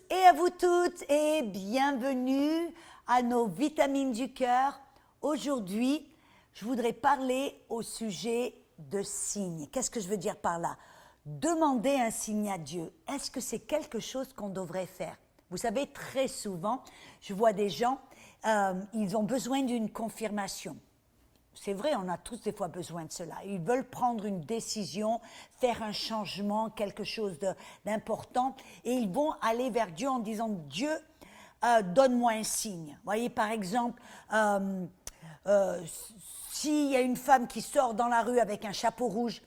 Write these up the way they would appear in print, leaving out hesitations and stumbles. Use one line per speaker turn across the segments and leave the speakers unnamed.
et à vous toutes et bienvenue à nos vitamines du cœur. Aujourd'hui, je voudrais parler au sujet de signes. Qu'est-ce que je veux dire par là? Demander un signe à Dieu. Est-ce que c'est quelque chose qu'on devrait faire? Vous savez, très souvent, je vois des gens, ils ont besoin d'une confirmation. C'est vrai, on a tous des fois besoin de cela. Ils veulent prendre une décision, faire un changement, quelque chose d'important, et ils vont aller vers Dieu en disant « Dieu, donne-moi un signe ». Vous voyez, par exemple, s'il y a une femme qui sort dans la rue avec un chapeau rouge,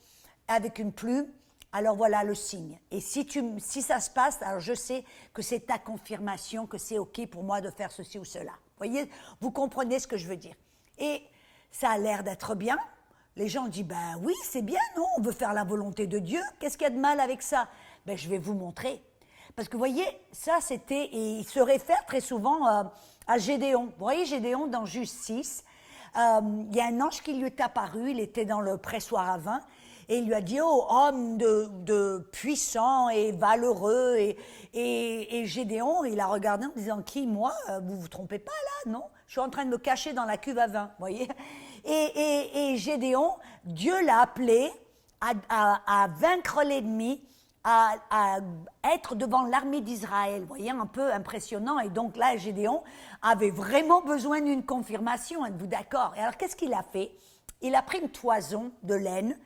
avec une plume, alors voilà le signe. Et si ça se passe, alors je sais que c'est ta confirmation, que c'est OK pour moi de faire ceci ou cela. Vous voyez, vous comprenez ce que je veux dire. Et ça a l'air d'être bien. Les gens disent, ben oui, c'est bien, non? On veut faire la volonté de Dieu. Qu'est-ce qu'il y a de mal avec ça? Ben, je vais vous montrer. Parce que vous voyez, ça c'était, et il se réfère très souvent à Gédéon. Vous voyez Gédéon dans Juge 6, il y a un ange qui lui est apparu, il était dans le pressoir à vin, et il lui a dit, oh, homme de puissant et valeureux, et Gédéon, il a regardé en disant, qui, moi? Vous vous trompez pas là, non? Je suis en train de me cacher dans la cuve à vin, vous voyez? Et Gédéon, Dieu l'a appelé à vaincre l'ennemi, à être devant l'armée d'Israël, vous voyez, un peu impressionnant. Et donc là, Gédéon avait vraiment besoin d'une confirmation, êtes-vous d'accord? Et alors, qu'est-ce qu'il a fait? Il a pris une toison de laine,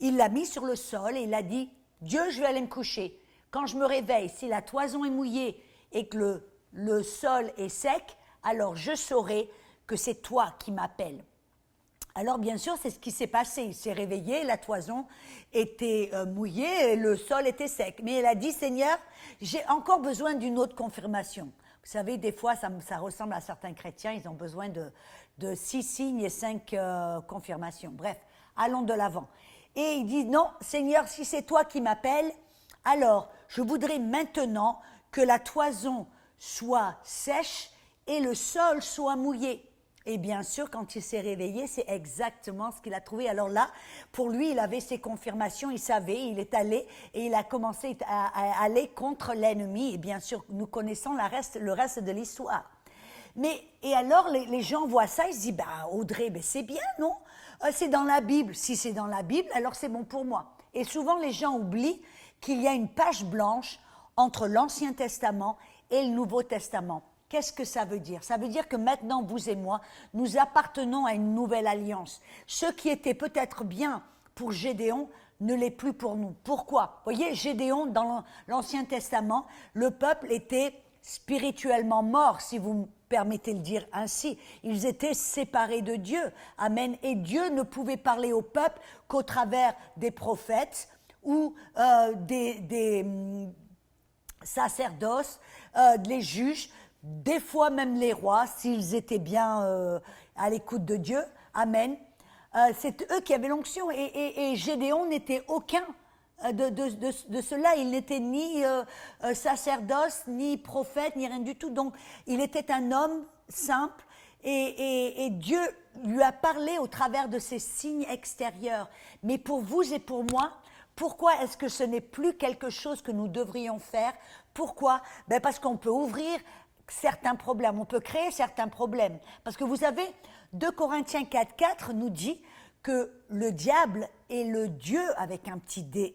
il l'a mis sur le sol et il a dit, Dieu, je vais aller me coucher. Quand je me réveille, si la toison est mouillée et que le sol est sec, alors je saurai que c'est toi qui m'appelles. Alors bien sûr, c'est ce qui s'est passé. Il s'est réveillé, la toison était mouillée et le sol était sec. Mais il a dit, Seigneur, j'ai encore besoin d'une autre confirmation. Vous savez, des fois, ça ressemble à certains chrétiens, ils ont besoin de 6 signes et 5 confirmations. Bref, allons de l'avant. Et il dit, non, Seigneur, si c'est toi qui m'appelles, alors je voudrais maintenant que la toison soit sèche et le sol soit mouillé. Et bien sûr, quand il s'est réveillé, c'est exactement ce qu'il a trouvé. Alors là, pour lui, il avait ses confirmations, il savait, il est allé et il a commencé à aller contre l'ennemi. Et bien sûr, nous connaissons le reste de l'histoire. Et alors, les gens voient ça, ils se disent, Audrey, c'est bien, non? C'est dans la Bible. Si c'est dans la Bible, alors c'est bon pour moi. Et souvent, les gens oublient qu'il y a une page blanche entre l'Ancien Testament et le Nouveau Testament. Qu'est-ce que ça veut dire? Ça veut dire que maintenant, vous et moi, nous appartenons à une nouvelle alliance. Ce qui était peut-être bien pour Gédéon ne l'est plus pour nous. Pourquoi? Vous voyez, Gédéon, dans l'Ancien Testament, le peuple était spirituellement mort, si vous me permettez de le dire ainsi. Ils étaient séparés de Dieu. Amen. Et Dieu ne pouvait parler au peuple qu'au travers des prophètes ou des sacerdoces, les juges, des fois même les rois, s'ils étaient bien à l'écoute de Dieu. Amen. C'est eux qui avaient l'onction. Et Gédéon n'était aucun de cela. Il n'était ni sacerdoce, ni prophète, ni rien du tout. Donc, il était un homme simple. Et Dieu lui a parlé au travers de ces signes extérieurs. Mais pour vous et pour moi, pourquoi est-ce que ce n'est plus quelque chose que nous devrions faire? Pourquoi? Parce qu'on peut ouvrir certains problèmes, on peut créer certains problèmes. Parce que vous savez, 2 Corinthiens 4,4 nous dit que le diable est le Dieu, avec un petit d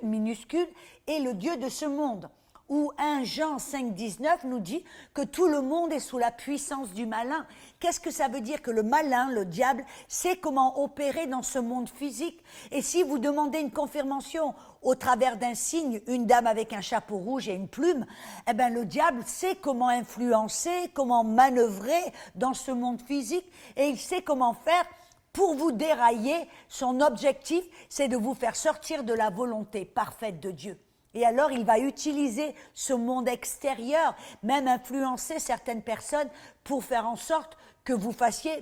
minuscule, est le Dieu de ce monde. Ou 1 Jean 5,19 nous dit que tout le monde est sous la puissance du malin. Qu'est-ce que ça veut dire? Que le malin, le diable, sait comment opérer dans ce monde physique. Et si vous demandez une confirmation au travers d'un signe, une dame avec un chapeau rouge et une plume, eh bien le diable sait comment influencer, comment manœuvrer dans ce monde physique, et il sait comment faire pour vous dérailler. Son objectif, c'est de vous faire sortir de la volonté parfaite de Dieu. Et alors, il va utiliser ce monde extérieur, même influencer certaines personnes pour faire en sorte que vous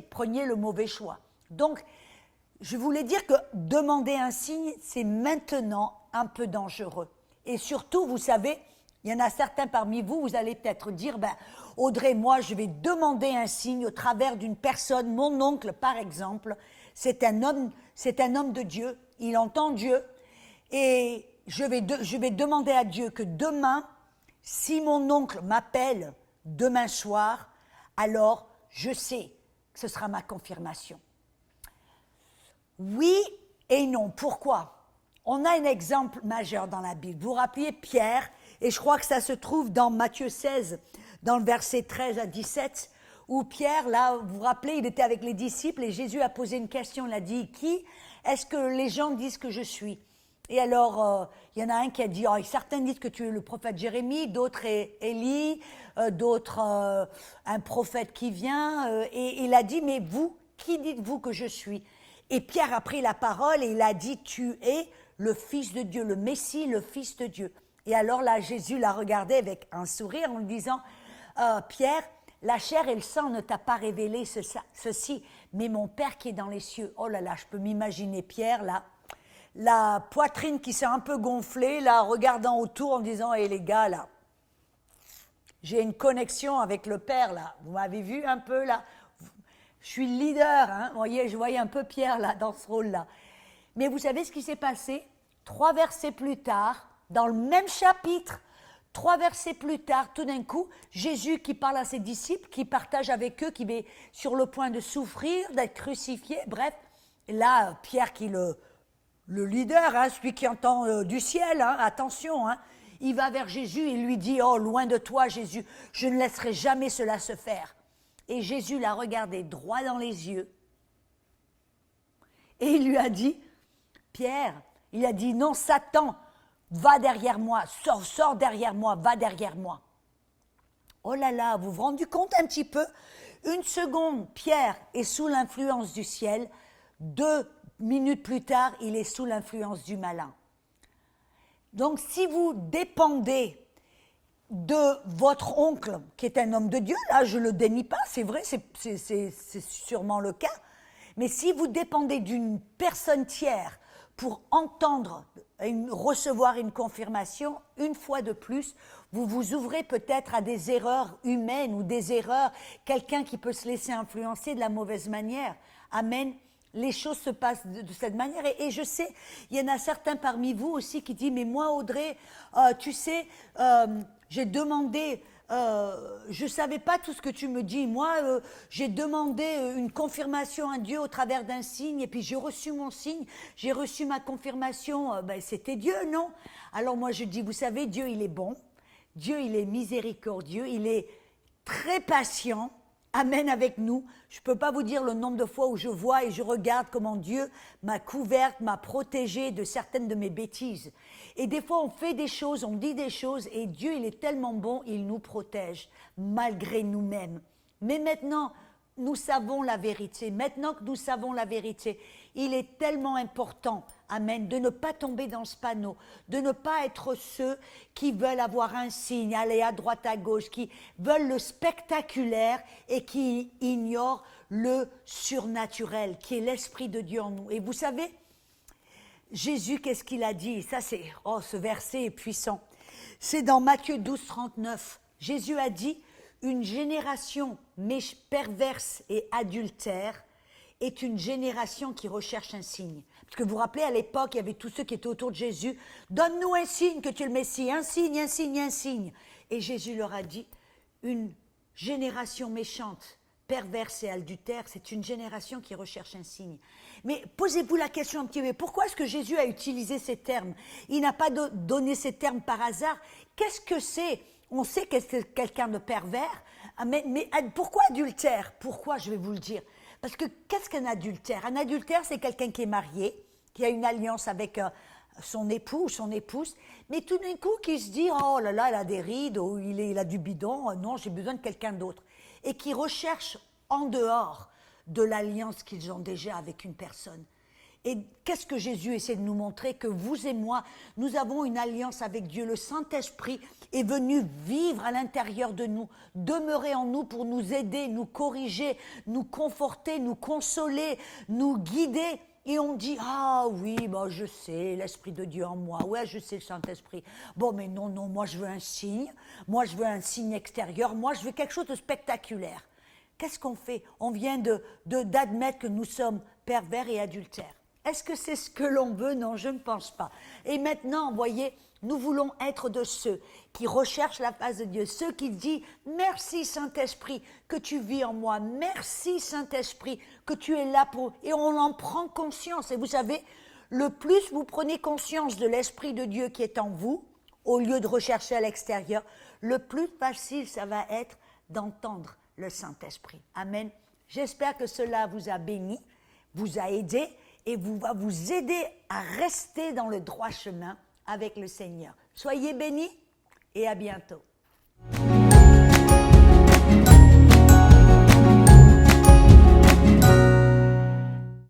preniez le mauvais choix. Donc, je voulais dire que demander un signe, c'est maintenant un peu dangereux. Et surtout, vous savez, il y en a certains parmi vous, vous allez peut-être dire, Audrey, moi, je vais demander un signe au travers d'une personne, mon oncle, par exemple, c'est un homme de Dieu, il entend Dieu, et je vais demander à Dieu que demain, Si mon oncle m'appelle demain soir, alors je sais que ce sera ma confirmation. Oui et non. Pourquoi? On a un exemple majeur dans la Bible. Vous vous rappelez Pierre, et je crois que ça se trouve dans Matthieu 16, dans le verset 13 à 17, où Pierre, là, vous vous rappelez, il était avec les disciples et Jésus a posé une question, il a dit, qui est-ce que les gens disent que je suis? Et alors, il y en a un qui a dit, oh, certains disent que tu es le prophète Jérémie, d'autres Élie, d'autres un prophète qui vient, et il a dit, mais vous, qui dites-vous que je suis? Et Pierre a pris la parole et il a dit, tu es le Fils de Dieu, le Messie, le Fils de Dieu. Et alors là, Jésus l'a regardé avec un sourire en lui disant, Pierre, la chair et le sang ne t'a pas révélé ceci, mais mon Père qui est dans les cieux. Oh là là, je peux m'imaginer Pierre là, la poitrine qui s'est un peu gonflée, là, regardant autour en disant, hé les gars, là, j'ai une connexion avec le Père, là. Vous m'avez vu un peu, là? Je suis le leader, hein? Vous voyez, je voyais un peu Pierre, là, dans ce rôle-là. Mais vous savez ce qui s'est passé? 3 versets plus tard, dans le même chapitre, 3 versets plus tard, tout d'un coup, Jésus qui parle à ses disciples, qui partage avec eux, qui est sur le point de souffrir, d'être crucifié, bref. Et là, Pierre qui est le leader, hein, celui qui entend du ciel, hein, attention, hein, il va vers Jésus et lui dit, oh, loin de toi, Jésus, je ne laisserai jamais cela se faire. Et Jésus l'a regardé droit dans les yeux et il lui a dit, Pierre, il a dit, non, Satan, va derrière moi, sors derrière moi, va derrière moi. Oh là là, vous vous rendez compte un petit peu? Une seconde, Pierre est sous l'influence du ciel, 2 minutes plus tard, il est sous l'influence du malin. Donc si vous dépendez de votre oncle, qui est un homme de Dieu, là je ne le dénie pas, c'est vrai, c'est sûrement le cas, mais si vous dépendez d'une personne tiers pour entendre, recevoir une confirmation, une fois de plus, vous vous ouvrez peut-être à des erreurs humaines ou des erreurs, quelqu'un qui peut se laisser influencer de la mauvaise manière. Amen. Les choses se passent de cette manière. Et je sais, il y en a certains parmi vous aussi qui disent, mais moi Audrey, tu sais, j'ai demandé, je ne savais pas tout ce que tu me dis. Moi, j'ai demandé une confirmation à Dieu au travers d'un signe, et puis j'ai reçu mon signe, j'ai reçu ma confirmation, ben, c'était Dieu, non? Alors moi je dis, vous savez, Dieu il est bon, Dieu il est miséricordieux, il est très patient, amen avec nous. Je ne peux pas vous dire le nombre de fois où je vois et je regarde comment Dieu m'a couverte, m'a protégée de certaines de mes bêtises. Et des fois, on fait des choses, on dit des choses, et Dieu, il est tellement bon, il nous protège, malgré nous-mêmes. Mais maintenant, nous savons la vérité. Maintenant que nous savons la vérité, il est tellement important, amen, de ne pas tomber dans ce panneau, de ne pas être ceux qui veulent avoir un signe, aller à droite, à gauche, qui veulent le spectaculaire et qui ignorent le surnaturel, qui est l'Esprit de Dieu en nous. Et vous savez, Jésus, qu'est-ce qu'il a dit? Ça, c'est, oh, ce verset est puissant. C'est dans Matthieu 12, 39. Jésus a dit, une génération perverse et adultère est une génération qui recherche un signe. Parce que vous vous rappelez, à l'époque, il y avait tous ceux qui étaient autour de Jésus. Donne-nous un signe que tu es le Messie, un signe, un signe, un signe. Et Jésus leur a dit, une génération méchante, perverse et adultère, c'est une génération qui recherche un signe. Mais posez-vous la question un petit peu, pourquoi est-ce que Jésus a utilisé ces termes? Il n'a pas donné ces termes par hasard. Qu'est-ce que c'est? On sait que c'est quelqu'un de pervers, mais pourquoi adultère? Pourquoi, je vais vous le dire. Parce que qu'est-ce qu'un adultère? Un adultère, c'est quelqu'un qui est marié, qui a une alliance avec son époux ou son épouse, mais tout d'un coup qui se dit, oh là là, elle a des rides, ou il a du bidon, non, j'ai besoin de quelqu'un d'autre. Et qui recherche en dehors de l'alliance qu'ils ont déjà avec une personne. Et qu'est-ce que Jésus essaie de nous montrer? Que vous et moi, nous avons une alliance avec Dieu. Le Saint-Esprit est venu vivre à l'intérieur de nous, demeurer en nous pour nous aider, nous corriger, nous conforter, nous consoler, nous guider. Et on dit, ah oui, bah, je sais, l'Esprit de Dieu en moi. Ouais, je sais le Saint-Esprit. Bon, mais non, non, moi je veux un signe. Moi je veux un signe extérieur. Moi je veux quelque chose de spectaculaire. Qu'est-ce qu'on fait? On vient d'admettre que nous sommes pervers et adultères. Est-ce que c'est ce que l'on veut? Non, je ne pense pas. Et maintenant, vous voyez, Nous voulons être de ceux qui recherchent la face de Dieu, ceux qui disent « Merci Saint-Esprit que tu vis en moi, merci Saint-Esprit que tu es là pour… » Et on en prend conscience. Et vous savez, le plus vous prenez conscience de l'Esprit de Dieu qui est en vous, au lieu de rechercher à l'extérieur, le plus facile ça va être d'entendre le Saint-Esprit. Amen. J'espère que cela vous a béni, vous a aidé et va vous aider à rester dans le droit chemin avec le Seigneur. Soyez bénis et à bientôt.